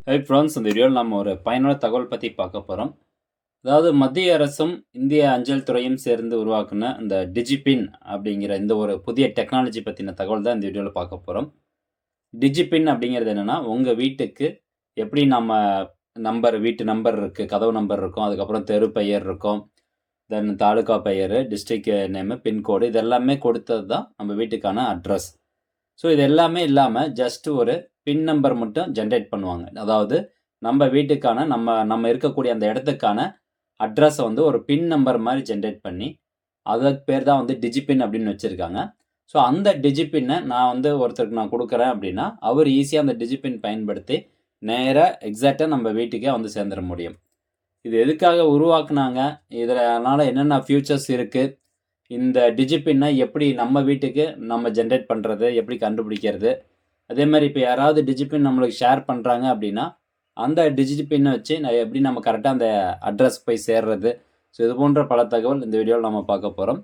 Hi friends, இந்த வீடியோவில் நம்ம ஒரு பயனுள்ள தகவல் பற்றி பார்க்க போகிறோம். அதாவது மத்திய அரசும் இந்திய அஞ்சல் துறையும் சேர்ந்து உருவாக்குன இந்த டிஜிபின் அப்படிங்கிற இந்த ஒரு புதிய டெக்னாலஜி பற்றின தகவல் தான் இந்த வீடியோவில் பார்க்க போகிறோம். டிஜிபின் அப்படிங்கிறது என்னென்னா, உங்கள் வீட்டுக்கு எப்படி வீட்டு நம்பர் இருக்குது, கதவு நம்பர் இருக்கும், அதுக்கப்புறம் தெரு பெயர் இருக்கும், தென் தாலுகா பெயர், டிஸ்ட்ரிக்ட் நேமு, பின்கோடு, இது எல்லாமே கொடுத்தது தான் நம்ம வீட்டுக்கான அட்ரஸ். ஸோ இது எல்லாமே இல்லாமல் ஜஸ்ட் ஒரு பின் நம்பர் மட்டும் ஜென்ரேட் பண்ணுவாங்க. அதாவது நம்ம வீட்டுக்கான நம்ம இருக்கக்கூடிய அந்த இடத்துக்கான அட்ரஸை வந்து ஒரு பின் நம்பர் மாதிரி ஜென்ரேட் பண்ணி, அதுக்கு பேர் தான் வந்து டிஜிபின் அப்படின்னு வச்சுருக்காங்க. ஸோ அந்த டிஜிபின்னை ஒருத்தருக்கு நான் கொடுக்குறேன் அப்படின்னா, அவர் ஈஸியாக அந்த டிஜிபின் பயன்படுத்தி நேராக எக்ஸாக்டாக நம்ம வீட்டுக்கே வந்து சேர்ந்துட முடியும். இது எதுக்காக உருவாக்குனாங்க, இதனால் என்னென்ன ஃபியூச்சர்ஸ் இருக்குது, இந்த டிஜிபின்னை எப்படி நம்ம வீட்டுக்கு நம்ம ஜென்ரேட் பண்ணுறது, எப்படி கண்டுபிடிக்கிறது, அதே மாதிரி இப்போ யாராவது டிஜிபின் நம்மளுக்கு ஷேர் பண்ணுறாங்க அப்படின்னா, அந்த டிஜிபின்னை வச்சு எப்படி நம்ம கரெக்டாக அந்த அட்ரஸ் போய் சேர்றது. ஸோ இது போன்ற பல தகவல் இந்த வீடியோவில் நம்ம பார்க்க போகிறோம்.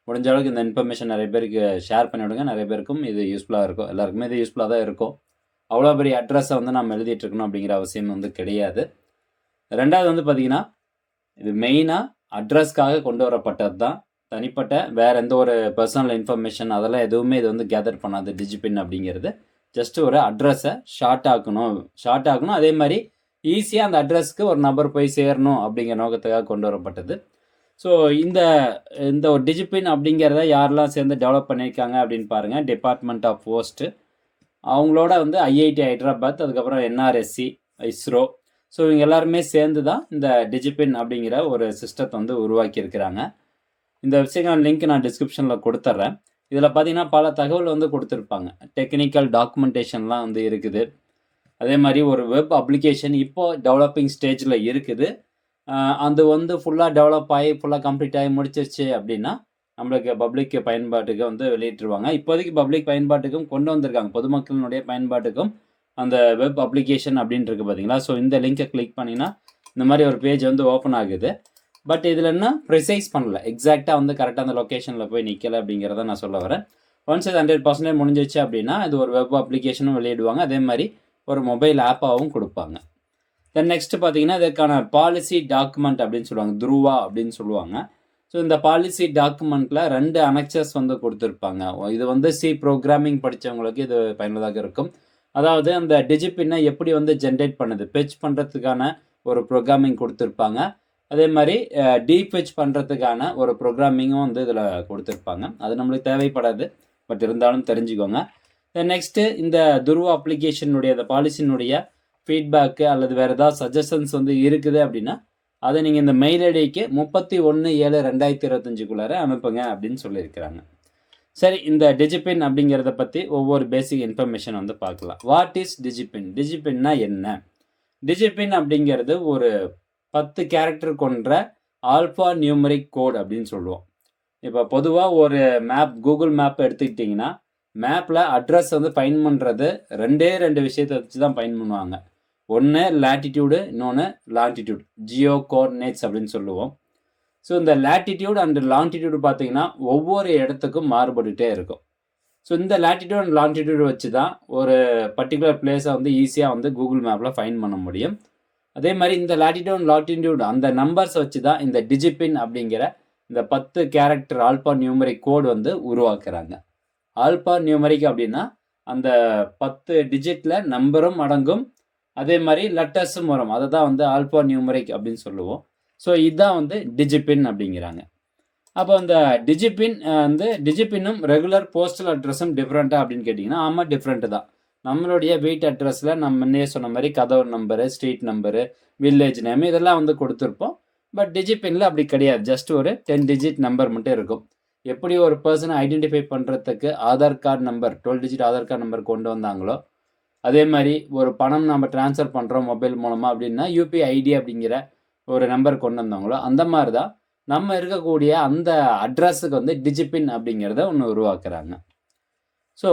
முடிஞ்ச அளவுக்கு இந்த இன்ஃபர்மேஷன் நிறைய பேருக்கு ஷேர் பண்ணிவிடுங்க. நிறைய பேருக்கும் இது யூஸ்ஃபுல்லாக இருக்கும். எல்லாருக்குமே இது யூஸ்ஃபுல்லாக தான் இருக்கும். அவ்வளோ பெரிய அட்ரஸை வந்து நம்ம எழுதிட்டு இருக்கணும் அப்படிங்கிற அவசியம் வந்து கிடையாது. ரெண்டாவது வந்து பார்த்திங்கன்னா, இது மெயினாக அட்ரஸ்க்காக கொண்டு வரப்பட்டது தான். தனிப்பட்ட வேறு எந்த ஒரு பர்சனல் இன்ஃபர்மேஷன் அதெல்லாம் எதுவுமே இது வந்து கேதர் பண்ணாது. டிஜிபின் அப்படிங்கிறது ஜஸ்ட் ஒரு அட்ரஸை ஷார்ட் ஆக்கணும். அதே மாதிரி ஈஸியாக அந்த அட்ரஸ்க்கு ஒரு நபர் போய் சேரணும் அப்படிங்கிற நோக்கத்துக்காக கொண்டு வரப்பட்டது. ஸோ இந்த ஒரு டிஜிபின் அப்படிங்கிறத யாரெல்லாம் சேர்ந்து டெவலப் பண்ணியிருக்காங்க அப்படின்னு பாருங்கள். டிபார்ட்மெண்ட் ஆஃப் போஸ்ட்டு, அவங்களோட வந்து ஐஐடி ஹைதராபாத், அதுக்கப்புறம் என்ஆர்எஸ்சி, இஸ்ரோ, ஸோ இவங்க எல்லாருமே சேர்ந்து தான் இந்த டிஜிபின் அப்படிங்கிற ஒரு சிஸ்டத்தை வந்து உருவாக்கியிருக்கிறாங்க. இந்த வெப்சைட் லிங்க் நான் டிஸ்கிரிப்ஷனில் கொடுத்துட்றேன். இதில் பார்த்தீங்கன்னா பல தகவல் வந்து கொடுத்துருப்பாங்க. டெக்னிக்கல் டாக்குமெண்டேஷன்லாம் வந்து இருக்குது. அதே மாதிரி ஒரு வெப் அப்ளிகேஷன் இப்போது டெவலப்பிங் ஸ்டேஜில் இருக்குது. அது வந்து ஃபுல்லாக டெவலப் ஆகி ஃபுல்லாக கம்ப்ளீட் ஆகி முடிச்சிருச்சு அப்படின்னா நம்மளுக்கு பப்ளிக் பயன்பாட்டுக்கு வந்து வெளியிட்டுருவாங்க. இப்போதைக்கு பப்ளிக் பயன்பாட்டுக்கும் கொண்டு வந்திருக்காங்க, பொதுமக்களினுடைய பயன்பாட்டுக்கும் அந்த வெப் அப்ளிகேஷன் அப்படின்ட்டு இருக்குது பார்த்தீங்களா. ஸோ இந்த லிங்கை கிளிக் பண்ணிங்கன்னா இந்த மாதிரி ஒரு பேஜ் வந்து ஓப்பன் ஆகுது. பட் இதில் என்ன ப்ரிசைஸ் பண்ணல, எக்ஸாக்டாக வந்து கரெக்டாக அந்த லொக்கேஷனில் போய் நிற்கலை அப்படிங்கிறத நான் சொல்ல வரேன். ஒன்ஸ் இது 100% முடிஞ்சிச்சு அப்படின்னா இது ஒரு வெப் அப்ளிகேஷனும் வெளியிடுவாங்க. அதே மாதிரி ஒரு மொபைல் ஆப்பாகவும் கொடுப்பாங்க. தென் நெக்ஸ்ட்டு பார்த்தீங்கன்னா இதுக்கான பாலிசி டாக்குமெண்ட் அப்படின்னு சொல்லுவாங்க, துருவா அப்படின்னு சொல்லுவாங்க. ஸோ இந்த பாலிசி டாக்குமெண்ட்டில் 2 அனெக்சர்ஸ் வந்து கொடுத்துருப்பாங்க. இது வந்து சி ப்ரோக்ராமிங் படித்தவங்களுக்கு இது பயனுள்ளதாக இருக்கும். அதாவது அந்த டிஜிபின்னை எப்படி வந்து ஜென்ரேட் பண்ணுது, ஃபெச் பண்ணுறதுக்கான ஒரு ப்ரோக்ராமிங் கொடுத்துருப்பாங்க. அதே மாதிரி டீஃபெச் பண்ணுறதுக்கான ஒரு ப்ரோக்ராமிங்கும் வந்து இதில் கொடுத்துருப்பாங்க. அது நம்மளுக்கு தேவைப்படாது, பட் இருந்தாலும் தெரிஞ்சுக்கோங்க. நெக்ஸ்ட்டு இந்த துருவா அப்ளிகேஷனுடைய அந்த பாலிசினுடைய ஃபீட்பேக்கு அல்லது வேறு ஏதாவது சஜஷன்ஸ் வந்து இருக்குது அப்படின்னா அதை நீங்கள் இந்த மெயில் ஐடிக்கு 31/7/2025 அனுப்புங்க அப்படின்னு சொல்லியிருக்கிறாங்க. சரி, இந்த டிஜிபின் அப்படிங்கிறத பற்றி ஒவ்வொரு பேசிக் இன்ஃபர்மேஷன் வந்து பார்க்கலாம். What is டிஜிபின்? டிஜிபின்னா என்ன? டிஜிபின் அப்படிங்கிறது ஒரு 10 கேரக்டர் கொண்ட ஆல்ஃபா நியூமரிக் கோட் அப்படின்னு சொல்லுவோம். இப்போ பொதுவாக ஒரு கூகுள் மேப் எடுத்துக்கிட்டிங்கன்னா மேப்பில் அட்ரஸ் வந்து ஃபைன் பண்ணுறது 2 விஷயத்தை வச்சு தான் ஃபைன் பண்ணுவாங்க. ஒன்று லேட்டிடியூடு, இன்னொன்று லாங்கிடியூட், ஜியோ கோஆர்டினேட்ஸ் அப்படின்னு சொல்லுவோம். ஸோ இந்த லேட்டிடியூட் அண்ட் லாங்கிடியூடு பார்த்தீங்கன்னா ஒவ்வொரு இடத்துக்கும் மாறுபட்டுகிட்டே இருக்கும். ஸோ இந்த லேட்டிடியூட் அண்ட் லாங்கிடியூடு வச்சு தான் ஒரு பர்டிகுலர் பிளேஸை வந்து ஈஸியாக வந்து கூகுள் மேப்பில் ஃபைன் பண்ண முடியும். அதே மாதிரி இந்த லேட்டிடியூட் அண்ட் லாங்கிடியூட் அந்த நம்பர்ஸ் வச்சு தான் இந்த டிஜிபின் அப்படிங்கிற இந்த 10 கேரக்டர் ஆல்பா நியூமரிக் கோடு வந்து உருவாக்குறாங்க. ஆல்பா நியூமரிக் அப்படின்னா அந்த 10 டிஜிட்டில் நம்பரும் அடங்கும், அதே மாதிரி லெட்டர்ஸும் வரும். அதை தான் வந்து ஆல்பா நியூமரிக் அப்படின்னு சொல்லுவோம். ஸோ இதுதான் வந்து டிஜிபின் அப்படிங்கிறாங்க. அப்போ அந்த டிஜிபின்னும் ரெகுலர் போஸ்டல் அட்ரஸும் டிஃப்ரெண்ட்டாக அப்படின்னு கேட்டிங்கன்னா ஆமாம், டிஃப்ரெண்ட்டு தான். நம்மளுடைய வீட்டு அட்ரஸில் நம்ம முன்னே சொன்ன மாதிரி கதவு number, street number, village name இதெல்லாம் வந்து கொடுத்துருப்போம். பட் டிஜிபின்ல அப்படி கிடையாது. ஜஸ்ட் ஒரு 10 டிஜிட் நம்பர் மட்டும் இருக்கும். எப்படி ஒரு பர்சனை ஐடென்டிஃபை பண்ணுறதுக்கு Aadhaar card number 12 digit Aadhaar card number கொண்டு வந்தாங்களோ, அதே மாதிரி ஒரு பணம் நம்ம ட்ரான்ஸ்ஃபர் பண்ணுறோம் மொபைல் மூலமாக அப்படின்னா யூபிஐ ஐடி அப்படிங்கிற ஒரு நம்பர் கொண்டு வந்தாங்களோ, அந்த மாதிரி தான் நம்ம இருக்கக்கூடிய அந்த அட்ரஸுக்கு வந்து டிஜிபின் அப்படிங்கிறத ஒன்று உருவாக்குறாங்க. So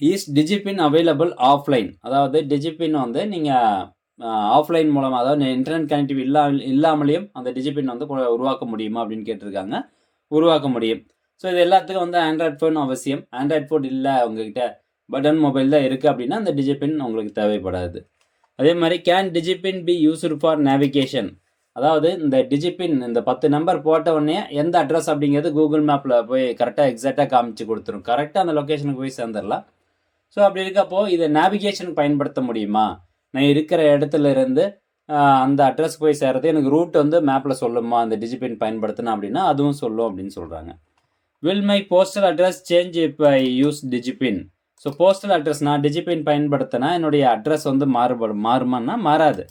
is டிஜிபின் available offline? அதாவது டிஜிபின் வந்து நீங்கள் ஆஃப்லைன் மூலமாக, அதாவது இன்டர்நெட் கனெக்டிவ் இல்லாமலேயும் அந்த டிஜிபின் வந்து உருவாக்க முடியுமா அப்படின்னு கேட்டிருக்காங்க. உருவாக்க முடியும். ஸோ இது எல்லாத்துக்கும் வந்து ஆண்ட்ராய்ட் ஃபோன் அவசியம். ஆண்ட்ராய்ட் ஃபோன் இல்லை உங்ககிட்ட, பட்டன் மொபைல் தான் இருக்குது அப்படின்னா அந்த டிஜிபின் உங்களுக்கு தேவைப்படாது. அதே மாதிரி can டிஜிபின் B used for navigation. அதாவது இந்த டிஜிபின் இந்த 10 நம்பர் போட்ட உடனே எந்த அட்ரஸ் அப்படிங்கிறது கூகுள் மேப்பில் போய் கரெக்டாக எக்ஸாக்டாக காமிச்சு கொடுத்துரும். கரெக்டாக அந்த லொக்கேஷனுக்கு போய் சேர்ந்துடலாம். ஸோ அப்படி இருக்கப்போ இதை நேவிகேஷனுக்கு பயன்படுத்த முடியுமா? நான் இருக்கிற இடத்துல இருந்து அந்த அட்ரஸ் போய் சேர்றது எனக்கு ரூட் வந்து மேப்பில் சொல்லுமா அந்த டிஜிபின் பயன்படுத்தினா அப்படின்னா அதுவும் சொல்லும் அப்படின்னு சொல்கிறாங்க. Will my postal address change இப்போ I use DIGIPIN. So postal address நான் டிஜிபின் பயன்படுத்தினா என்னுடைய அட்ரஸ் வந்து மாறுமான்னா மாறாது.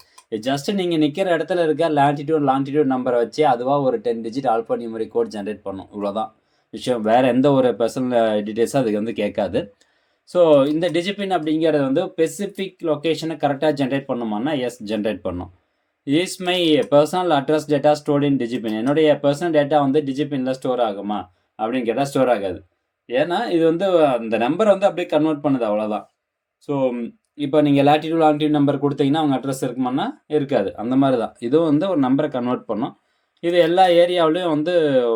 ஜஸ்ட் நீங்கள் நிற்கிற இடத்துல இருக்க லாங்கிடியூட் நம்பரை வச்சு அதுவாக ஒரு 10 digit alphanumeric code generate பண்ணும். இவ்வளோதான் விஷயம். வேறு எந்த ஒரு பர்சனல் டீட்டெயில்ஸும் அதுக்கு வந்து கேட்காது. ஸோ இந்த டிஜிபின் அப்படிங்கிறது வந்து ஸ்பெசிஃபிக் லொக்கேஷனை கரெக்டாக ஜென்ரேட் பண்ணுமான்னா எஸ் ஜென்ரேட் பண்ணும். Is my personal address data stored இன் டிஜிபின். என்னுடைய பர்சனல் டேட்டா வந்து டிஜிபினில் ஸ்டோர் ஆகுமா அப்படின்னு கேட்டால் ஸ்டோர் ஆகாது. ஏன்னா இது வந்து அந்த நம்பரை வந்து அப்படியே கன்வெர்ட் பண்ணுது, அவ்வளோதான். ஸோ இப்போ நீங்கள் லாங்கிடியூட் நம்பர் கொடுத்தீங்கன்னா அவங்க அட்ரஸ் இருக்குமான்னா இருக்காது. அந்த மாதிரி தான் இதுவும் வந்து ஒரு நம்பரை கன்வெர்ட் பண்ணும். இது எல்லா ஏரியாவிலையும் வந்து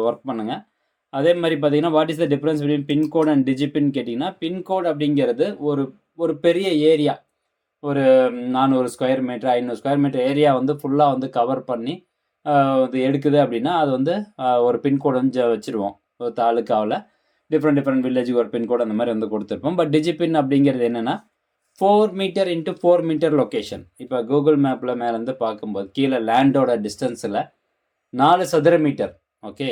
ஒர்க் பண்ணுங்கள். அதே மாதிரி பார்த்தீங்கன்னா what is the difference between pincode and DIGIPIN கேட்டிங்கன்னா, பின்கோட் அப்படிங்கிறது ஒரு பெரிய ஏரியா, ஒரு 400 square metre 500 square metre area வந்து ஃபுல்லாக வந்து கவர் பண்ணி இது எடுக்குது அப்படின்னா அது வந்து ஒரு பின்கோடு வந்து வச்சுருவோம். ஒரு தாலுக்காவில் டிஃப்ரெண்ட் வில்லேஜுக்கு ஒரு பின்கோடு அந்த மாதிரி வந்து கொடுத்துருப்போம். பட் டிஜிபின் அப்படிங்கிறது என்னென்னா 4 மீட்டர் இன்ட்டு 4 மீட்டர் லொக்கேஷன். இப்போ கூகுள் மேப்பில் மேலேருந்து பார்க்கும்போது கீழே லேண்டோட டிஸ்டன்ஸில் 4 சதுர மீட்டர், ஓகே,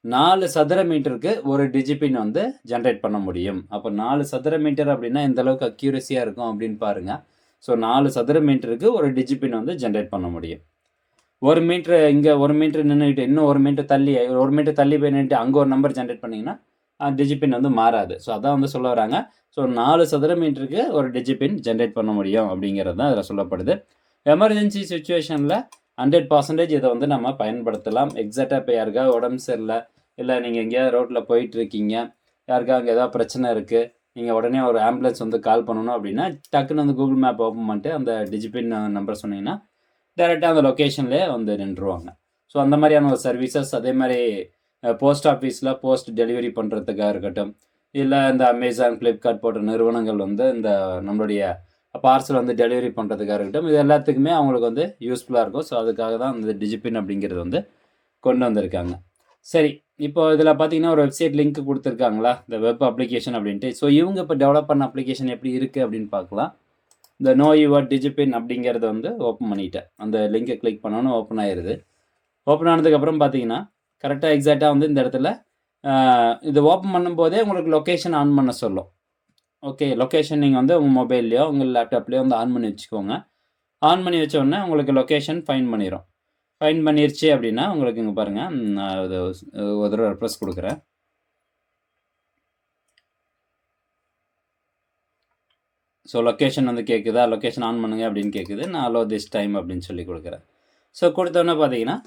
4 சதுர மீட்டருக்கு ஒரு டிஜிபின் வந்து ஜென்ரேட் பண்ண முடியும். அப்போ 4 சதுர மீட்டர் அப்படின்னா எந்த அளவுக்கு அக்யூரஸியாக இருக்கும் அப்படின்னு பாருங்கள். ஸோ 4 சதுர மீட்டருக்கு ஒரு டிஜிபின் வந்து ஜென்ரேட் பண்ண முடியும். 1 மீட்ரு இங்கே 1 மீட்ரு நின்றுக்கிட்டு இன்னும் 1 மீட்டர் தள்ளி போய் நின்றுட்டு அங்கே ஒரு நம்பர் ஜென்ரேட் பண்ணிங்கன்னா டிஜிபின் வந்து மாறாது. ஸோ அதான் வந்து சொல்ல வராங்க. ஸோ 4 சதுர மீட்டருக்கு ஒரு டிஜிபின் ஜென்ரேட் பண்ண முடியும் அப்படிங்கிறது தான் இதில் சொல்லப்படுது. எமர்ஜென்சி சுச்சுவேஷனில் 100% இதை வந்து நம்ம பயன்படுத்தலாம். எக்ஸாக்டாக இப்போ யாருக்காவது உடம்பு சரியில்லை, இல்லை நீங்கள் எங்கேயாவது ரோட்டில் போயிட்டுருக்கீங்க, யாருக்காவது அங்கே ஏதாவது பிரச்சனை இருக்குது, நீங்கள் உடனே ஒரு ஆம்புலன்ஸ் வந்து கால் பண்ணணும் அப்படின்னா டக்குன்னு வந்து கூகுள் மேப் ஓப்பன் பண்ணிட்டு அந்த டிஜிபின் நம்பர் சொன்னீங்கன்னா டேரெக்டாக அந்த லொக்கேஷன்லேயே வந்து நின்றுவாங்க. ஸோ அந்த மாதிரியான ஒரு சர்வீசஸ். அதே மாதிரி போஸ்ட் ஆஃபீஸில் போஸ்ட் டெலிவரி பண்ணுறதுக்காக இருக்கட்டும், இல்லை இந்த அமேசான், ஃப்ளிப்கார்ட் போன்ற நிறுவனங்கள் வந்து இந்த நம்மளுடைய பார்சல் வந்து டெலிவரி பண்ணுறதுக்காக இருக்கட்டும், இது எல்லாத்துக்குமே அவங்களுக்கு வந்து யூஸ்ஃபுல்லாக இருக்கும். ஸோ அதுக்காக தான் இந்த டிஜிபின் அப்படிங்கிறது வந்து கொண்டு வந்திருக்காங்க. சரி, இப்போ இதில் பார்த்தீங்கன்னா ஒரு வெப்சைட் லிங்க் கொடுத்துருக்காங்களா, இந்த வெப் அப்ளிகேஷன் அப்படின்ட்டு. ஸோ இவங்க இப்போ டெவலப் பண்ண அப்ளிகேஷன் எப்படி இருக்குது அப்படின்னு பார்க்கலாம். இந்த நோ யுவர் டிஜிபின் அப்படிங்கிறத வந்து ஓப்பன் பண்ணிட்டேன். அந்த லிங்கை கிளிக் பண்ணோன்னு ஓப்பன் ஆயிடுது. ஓப்பன் ஆனதுக்கப்புறம் பார்த்தீங்கன்னா கரெக்டாக எக்ஸாக்டாக வந்து இந்த இடத்துல இது ஓப்பன் பண்ணும்போதே உங்களுக்கு லொக்கேஷன் ஆன் பண்ண சொல்லும். ஓகே, லொக்கேஷன் நீங்கள் வந்து உங்கள் மொபைல்லையோ உங்கள் லேப்டாப்லேயோ வந்து ஆன் பண்ணி வச்சுக்கோங்க. ஆன் பண்ணி வச்ச உடனே உங்களுக்கு லொக்கேஷன் ஃபைன் பண்ணிடும். ஃபைன் பண்ணிருச்சு அப்படின்னா உங்களுக்கு இங்கே பாருங்கள், நான் ஒரு தடவை ரெஃப்ரெஷ் கொடுக்குறேன். ஸோ லொக்கேஷன் வந்து கேட்குதா, லொக்கேஷன் ஆன் பண்ணுங்க அப்படின்னு கேட்குது. நான் அலோ திஸ் டைம் அப்படின்னு சொல்லி கொடுக்குறேன். ஸோ கொடுத்தோன்னே பார்த்தீங்கன்னா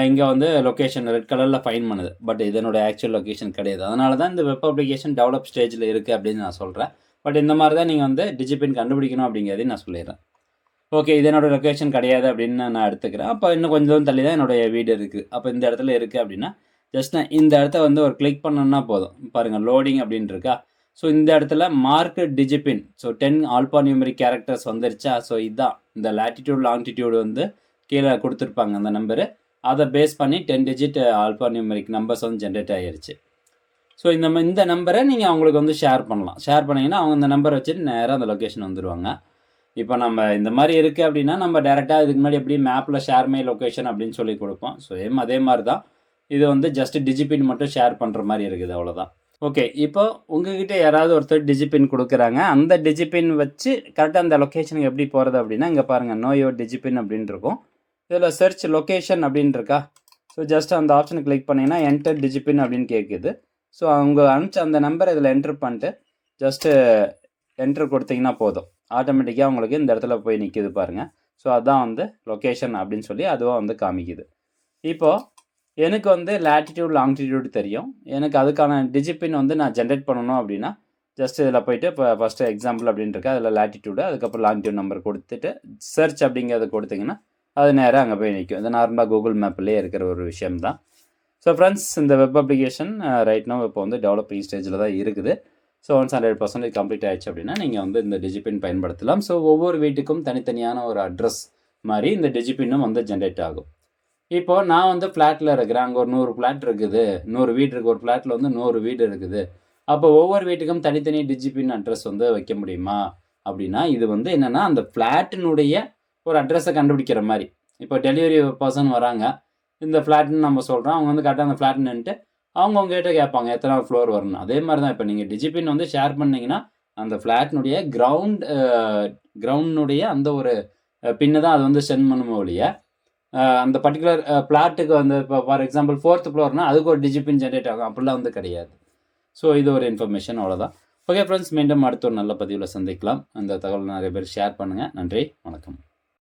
இங்கே வந்து லொக்கேஷன் ரெட் கலரில் ஃபைன் பண்ணுது. பட் இதனோட ஆக்சுவல் லொக்கேஷன் கிடையாது. அதனால தான் இந்த வெப் அப்ளிகேஷன் டெவலப் ஸ்டேஜில் இருக்குது அப்படின்னு நான் சொல்கிறேன். பட் இந்த மாதிரி தான் நீங்கள் வந்து டிஜிபின் கண்டுபிடிக்கணும் அப்படிங்கிறதையும் நான் சொல்லிடுறேன். ஓகே, இது என்னோடய லொக்கேஷன் கிடையாது அப்படின்னு நான் எடுத்துக்கிறேன். அப்போ இன்னும் கொஞ்சம் தூரம் தள்ளி தான் என்னுடைய வீடு இருக்குது. அப்போ இந்த இடத்துல இருக்குது அப்படின்னா ஜஸ்ட் நான் இந்த இடத்த வந்து ஒரு கிளிக் பண்ணணுன்னா போதும். பாருங்கள், லோடிங் அப்படின்னு இருக்கா. ஸோ இந்த இடத்துல mark டிஜிபின், so 10 alpha numeric characters வந்துருச்சா. ஸோ இதுதான் இந்த லாட்டிடியூட் லாங்கிடியூடு வந்து கீழே கொடுத்துருப்பாங்க அந்த நம்பரு. அதை பேஸ் பண்ணி 10 டிஜிட் ஆல்பா நியூமரிக் நம்பர்ஸ் வந்து ஜென்ரேட் ஆகிருச்சு. ஸோ இந்த நம்பரை நீங்கள் அவங்களுக்கு வந்து ஷேர் பண்ணலாம். ஷேர் பண்ணிங்கன்னா அவங்க இந்த நம்பரை வச்சுட்டு நேராக அந்த லொக்கேஷன் வந்துடுவாங்க. இப்போ நம்ம இந்த மாதிரி இருக்குது அப்படின்னா நம்ம டேரெக்டாக இதுக்கு முன்னாடி எப்படி மேப்பில் ஷேர் மை லொக்கேஷன் அப்படின்னு சொல்லி கொடுப்போம். ஸோ அதே மாதிரி தான் இது வந்து ஜஸ்ட் டிஜிபின் மட்டும் ஷேர் பண்ணுற மாதிரி இருக்குது, அவ்வளோதான். ஓகே, இப்போ உங்ககிட்ட யாராவது ஒருத்தர் டிஜிபின் கொடுக்குறாங்க. அந்த டிஜிபின் வச்சு கரெக்டாக அந்த லொக்கேஷனுக்கு எப்படி போகிறது அப்படின்னா இங்கே பாருங்கள், நோ யுவர் டிஜிபின் அப்படின்னு இருக்கும். இதில் சர்ச் லொக்கேஷன் அப்படின்னு இருக்கா. ஸோ ஜஸ்ட் அந்த ஆப்ஷனை கிளிக் பண்ணிங்கன்னா என்டர் டிஜிபின் அப்படின்னு கேட்குது. ஸோ அவங்க அனுப்பிச்ச அந்த நம்பரை இதில் என்ட்ரு பண்ணிட்டு ஜஸ்ட்டு என்ட்ரு கொடுத்தீங்கன்னா போதும். ஆட்டோமேட்டிக்காக உங்களுக்கு இந்த இடத்துல போய் நிற்கிது பாருங்கள். ஸோ அதுதான் வந்து லொக்கேஷன் அப்படின்னு சொல்லி அதுவாக வந்து காமிக்குது. இப்போது எனக்கு வந்து லாட்டிடியூட் லாங்கிடியூட் தெரியும். எனக்கு அதுக்கான டிஜிபின் வந்து நான் ஜென்ரேட் பண்ணணும் அப்படின்னா ஜஸ்ட் இதில் போய்ட்டு இப்போ ஃபஸ்ட்டு எக்ஸாம்பிள் அப்படின்னு இருக்கா, அதில் லாட்டிடியூடு, அதுக்கப்புறம் லாங்கிடியூட் நம்பர் கொடுத்துட்டு சர்ச் அப்படிங்கிறத கொடுத்தீங்கன்னா அது நேராக அங்கே போய் நிற்கும். இது நார்மலாக கூகுள் மேப்லேயே இருக்கிற ஒரு விஷயம்தான். ஸோ ஃப்ரெண்ட்ஸ், இந்த வெப் அப்ளிகேஷன் ரைட் நோ இப்போ வந்து டெவலப்பிங் ஸ்டேஜில் தான் இருக்குது. ஸோ ஒன்ஸ் 100% கம்ப்ளீட் ஆயிடுச்சு அப்படின்னா நீங்கள் வந்து இந்த டிஜிபின் பயன்படுத்தலாம். ஸோ ஒவ்வொரு வீட்டுக்கும் தனித்தனியான ஒரு அட்ரஸ் மாதிரி இந்த டிஜிபின்னும் வந்து ஜென்ரேட் ஆகும். இப்போ நான் வந்து ஃப்ளாட்டில் இருக்கிறேன். அங்கே ஒரு 100 ஃப்ளாட் இருக்குது, 100 வீடு இருக்குது. ஒரு ஃப்ளாட்டில் வந்து 100 வீடு இருக்குது. அப்போ ஒவ்வொரு வீட்டுக்கும் தனித்தனி டிஜிபின் அட்ரஸ் வந்து வைக்க முடியுமா அப்படின்னா, இது வந்து என்னென்னா அந்த ஃப்ளாட்டினுடைய ஒரு அட்ரஸை கண்டுபிடிக்கிற மாதிரி. இப்போ டெலிவரி பர்சன் வராங்க, இந்த ஃப்ளாட்னு நம்ம சொல்கிறோம். அவங்க வந்து கரெக்டாக அந்த ஃப்ளாட்னுட்டு அவங்ககிட்ட கேட்பாங்க எத்தனை ஃப்ளோர் வரணும். அதே மாதிரி தான் இப்போ நீங்கள் டிஜிபின் வந்து ஷேர் பண்ணிங்கன்னா அந்த ஃப்ளாட்னுடைய கிரவுண்டுடைய அந்த ஒரு பின்னு தான் அது வந்து சென்ட் பண்ணுமோ ஒழிய, அந்த பர்டிகுலர் பிளாட்டுக்கு வந்து இப்போ ஃபார் எக்ஸாம்பிள் 4th ஃப்ளோர்னால் அதுக்கு ஒரு டிஜிபின் ஜென்ரேட் ஆகும். அப்படிலாம் வந்து கிடையாது. ஸோ இது ஒரு இன்ஃபர்மேஷன், அவ்வளோதான். ஓகே ஃப்ரெண்ட்ஸ், மீண்டும் அடுத்த ஒரு நல்ல பதிவில் சந்திக்கலாம். அந்த தகவல் நிறைய பேர் ஷேர் பண்ணுங்கள். நன்றி, வணக்கம்.